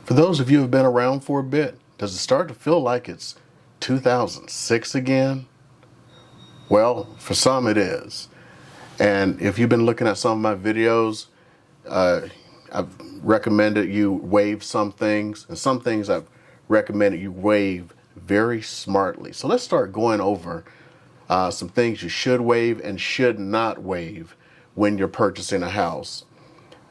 For those of you who have been around for a bit, does it start to feel like it's 2006 again? Well, for some it is. And if you've been looking at some of my videos, I've recommended you waive some things, and some things I've recommended you waive very smartly. So let's start going over some things you should waive and should not waive when you're purchasing a house.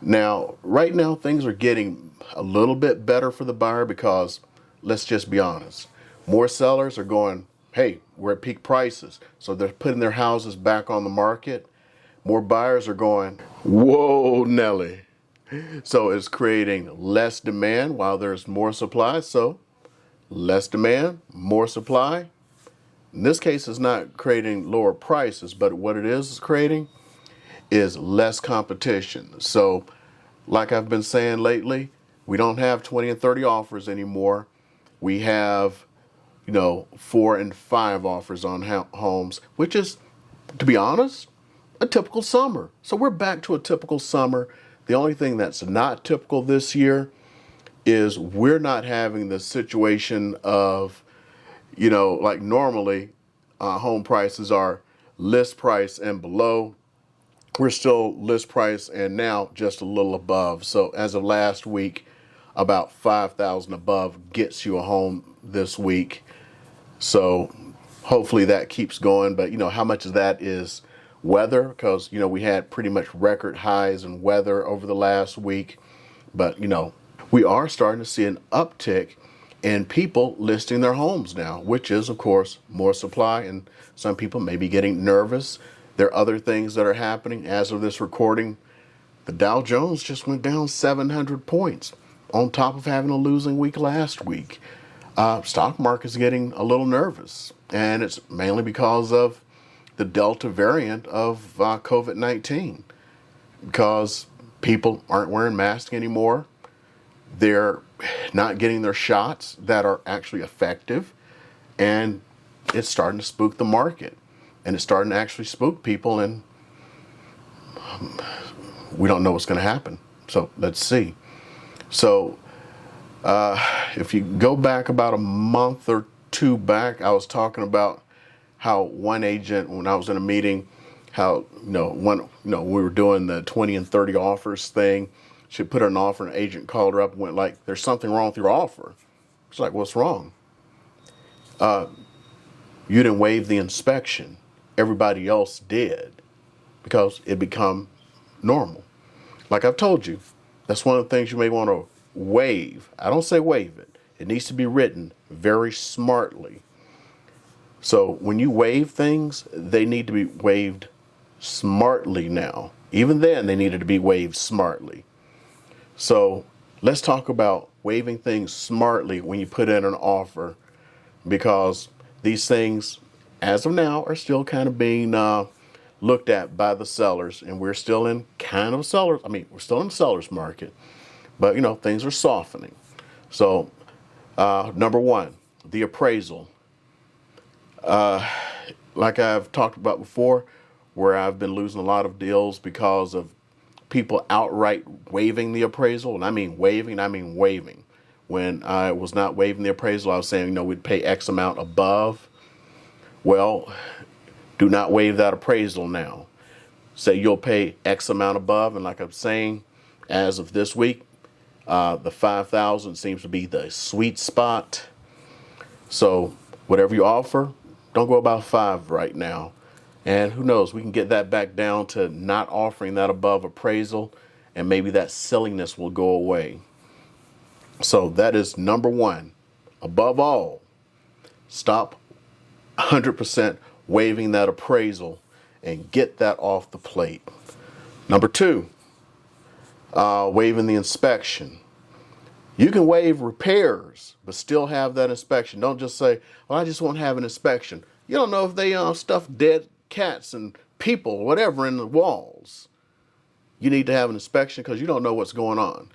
Now, right now, things are getting a little bit better for the buyer because, let's just be honest, more sellers are going, hey, we're at peak prices. So they're putting their houses back on the market. More buyers are going, whoa, Nelly. So it's creating less demand while there's more supply. So less demand, more supply. In this case, it's not creating lower prices, but what it is creating is less competition. So like I've been saying lately, we don't have 20 and 30 offers anymore. We have, 4 and 5 offers on homes, which is, to be honest, a typical summer. So we're back to a typical summer. The only thing that's not typical this year is we're not having the situation of, like normally home prices are list price and below. We're still list price and now just a little above. So as of last week, about 5,000 above gets you a home this week. So hopefully that keeps going. But how much of that is weather? Because, we had pretty much record highs in weather over the last week. But, we are starting to see an uptick in people listing their homes now, which is, of course, more supply. And some people may be getting nervous. There are other things that are happening. As of this recording, the Dow Jones just went down 700 points on top of having a losing week last week. Stock market's getting a little nervous, and it's mainly because of the Delta variant of COVID-19, because people aren't wearing masks anymore. They're not getting their shots that are actually effective, and it's starting to spook the market, and it's starting to actually spook people, and we don't know what's going to happen. So let's see. So if you go back about a month or two back, I was talking about how one agent, when I was in a meeting, how we were doing the 20 and 30 offers thing. She put her an offer, and an agent called her up and went like, "There's something wrong with your offer." It's like, "What's wrong?" You didn't waive the inspection. Everybody else did, because it become normal. Like I've told you, that's one of the things you may want to waive. I don't say waive it. It needs to be written very smartly. So when you waive things, they need to be waived smartly now. Even then, they needed to be waived smartly. So let's talk about waiving things smartly when you put in an offer, because these things, as of now, are still kind of being looked at by the sellers, and we're still in kind of sellers. We're still in the seller's market, but things are softening. So number one, the appraisal. Like I've talked about before, where I've been losing a lot of deals because of people outright waiving the appraisal. And I mean waiving. When I was not waiving the appraisal, I was saying, we'd pay X amount above. Well, do not waive that appraisal now. Say you'll pay X amount above, and like I'm saying, as of this week, the 5,000 seems to be the sweet spot. So whatever you offer, don't go about 5 right now. And who knows, we can get that back down to not offering that above appraisal, and maybe that silliness will go away. So that is number one. Above all, stop 100% waiving that appraisal and get that off the plate. Number two, waiving the inspection. You can waive repairs, but still have that inspection. Don't just say, well, I just won't have an inspection. You don't know if they stuff dead cats and people, whatever, in the walls. You need to have an inspection because you don't know what's going on.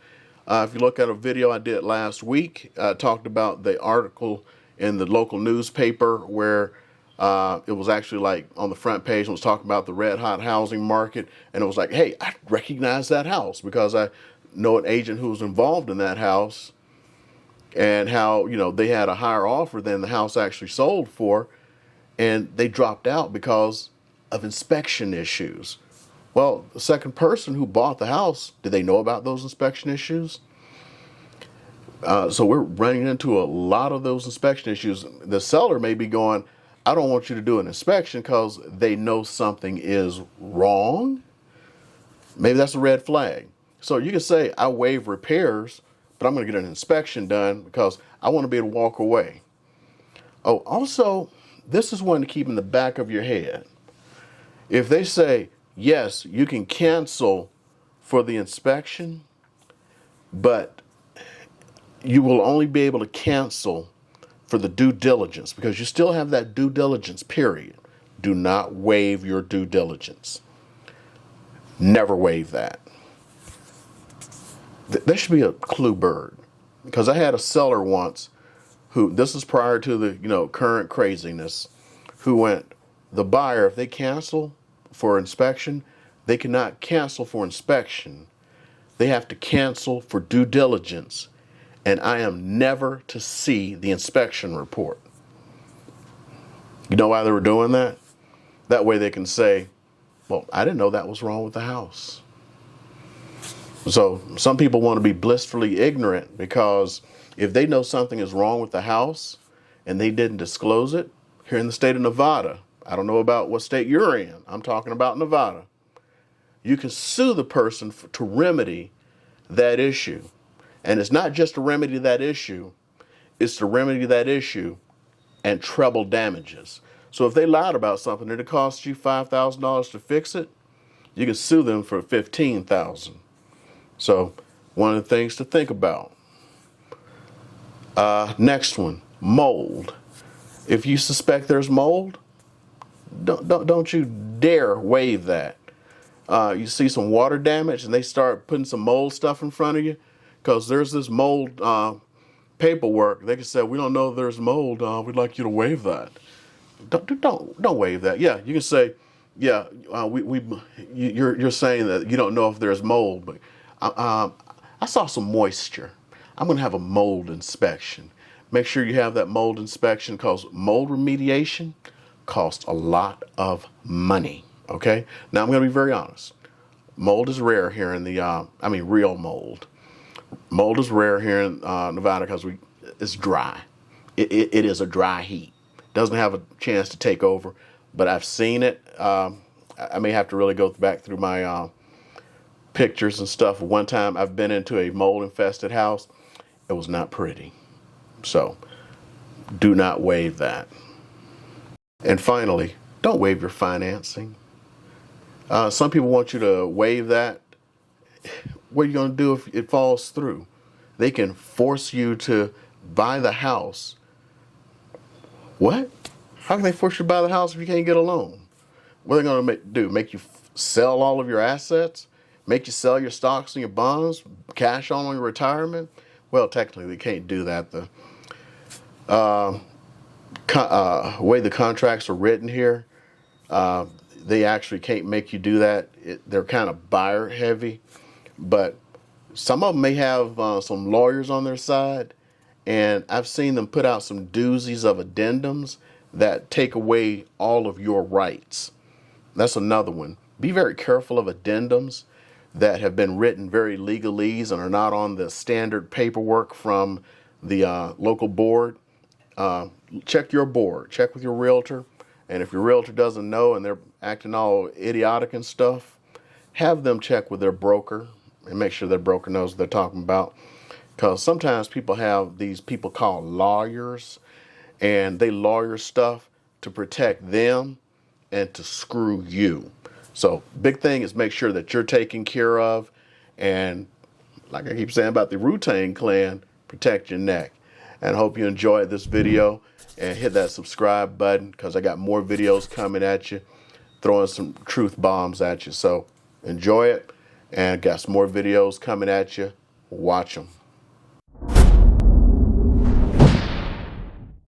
If you look at a video I did last week, I talked about the article in the local newspaper where it was actually like on the front page, and was talking about the red hot housing market. And it was like, hey, I recognize that house because I know an agent who was involved in that house. and how, they had a higher offer than the house actually sold for, and they dropped out because of inspection issues. Well, the second person who bought the house, did they know about those inspection issues? So we're running into a lot of those inspection issues. The seller may be going, I don't want you to do an inspection because they know something is wrong. Maybe that's a red flag. So you can say, I waive repairs, but I'm going to get an inspection done because I want to be able to walk away. Oh, also, this is one to keep in the back of your head. If they say, yes, you can cancel for the inspection, but you will only be able to cancel for the due diligence because you still have that due diligence period. Do not waive your due diligence. Never waive that. There should be a clue bird, because I had a seller once who, this is prior to the current craziness, who went, the buyer, if they cancel for inspection, they cannot cancel for inspection. They have to cancel for due diligence, and I am never to see the inspection report. You know why they were doing that? That way they can say, well, I didn't know that was wrong with the house. So some people want to be blissfully ignorant, because if they know something is wrong with the house and they didn't disclose it, here in the state of Nevada, I don't know about what state you're in, I'm talking about Nevada, you can sue the person to remedy that issue. And it's not just to remedy that issue, it's to remedy that issue and treble damages. So if they lied about something and it costs you $5,000 to fix it, you can sue them for $15,000. So one of the things to think about. Next one, mold. If you suspect there's mold, don't you dare waive that. You see some water damage and they start putting some mold stuff in front of you, because there's this mold paperwork. They can say, we don't know if there's mold. We'd like you to waive that. Don't waive that. Yeah, you can say, yeah, you're saying that you don't know if there's mold, but I saw some moisture. I'm going to have a mold inspection. Make sure you have that mold inspection, because mold remediation costs a lot of money. Okay. Now I'm going to be very honest. Mold is rare here in the, real mold. Mold is rare here in Nevada because it's dry. It is a dry heat. Doesn't have a chance to take over, but I've seen it. I may have to really go back through my pictures and stuff. One time I've been into a mold infested house. It was not pretty. So do not waive that. And finally, don't waive your financing. Some people want you to waive that. What are you going to do if it falls through? They can force you to buy the house. What? How can they force you to buy the house if you can't get a loan? What are they going to do? Make you sell all of your assets? Make you sell your stocks and your bonds? Cash on your retirement? Well, technically they can't do that. The way the contracts are written here, they actually can't make you do that. They're kind of buyer heavy, but some of them may have some lawyers on their side, and I've seen them put out some doozies of addendums that take away all of your rights. That's another one. Be very careful of addendums that have been written very legalese and are not on the standard paperwork from the local board. Check your board. Check with your realtor. And if your realtor doesn't know and they're acting all idiotic and stuff, have them check with their broker and make sure their broker knows what they're talking about. Because sometimes people have these people called lawyers, and they lawyer stuff to protect them and to screw you. So big thing is make sure that you're taken care of. And like I keep saying about the Wu-Tang Clan, protect your neck. And I hope you enjoyed this video, and hit that subscribe button, because I got more videos coming at you, throwing some truth bombs at you. So enjoy it, and got some more videos coming at you. Watch them.